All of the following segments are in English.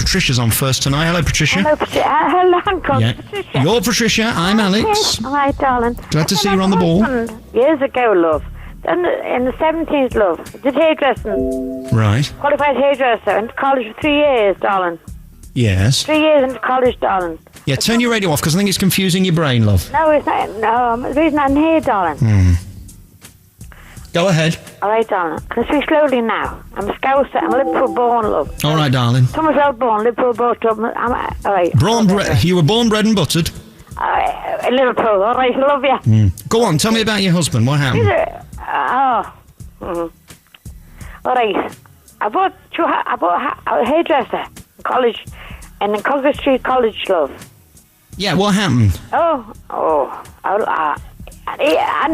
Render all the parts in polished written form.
Patricia's on first tonight. Hello, Patricia. Hello, hello, Uncle. Yeah. Patricia. You're Patricia. I'm Alex. All right, darling. Glad to see you on the ball. Years ago, love. In the 70s, love. Did hairdressing. Right. Qualified hairdresser. Went to college for 3 years, darling. Yes. 3 years into college, darling. Yeah, turn your radio off because I think it's confusing your brain, love. No, it's not. No, the reason I'm here, darling. Go ahead. All right, darling. Can I speak slowly now? I'm a Scouser. I'm a Liverpool born, love. All right, darling. Thomas L. born, Liverpool brought up. All right. You were born, bred and buttered. In Liverpool. All right, I love you. Go on, tell me about your husband. What happened? All right. I bought a hairdresser in college, in the Cocker Street College, love. Yeah, what happened?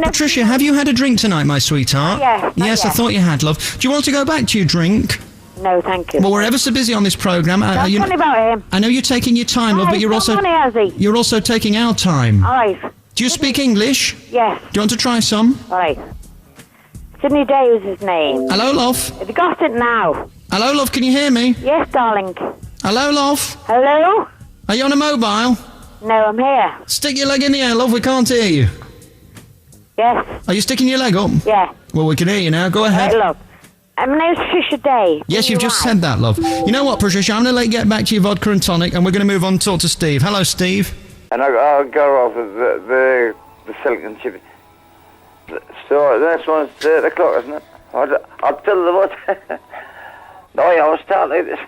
Patricia, have you had a drink tonight, my sweetheart? Yes, I thought you had, love. Do you want to go back to your drink? No, thank you. Well, we're ever so busy on this programme. Don't funny about him. I know you're taking your time, love, but you're also funny, has he? you're also taking our time. All right. Do you speak English? Yes. Do you want to try some? All right. Sidney Day was his name. Hello, love. Have you got it now? Hello, love. Can you hear me? Yes, darling. Hello, love. Hello? Are you on a mobile? No, I'm here. Stick your leg in the air, love. We can't hear you. Yes. Are you sticking your leg up? Yeah. Well, we can hear you now. Go ahead. Right, love. My name's Patricia Day. Yes, you've just said that, love. You know what, Patricia? I'm going to get back to your vodka and tonic, and we're going to move on and talk to Steve. Hello, Steve. And I'll go off the silk and chip. So the next one's the clock, isn't it? I'll tell the what. No, I always start like this.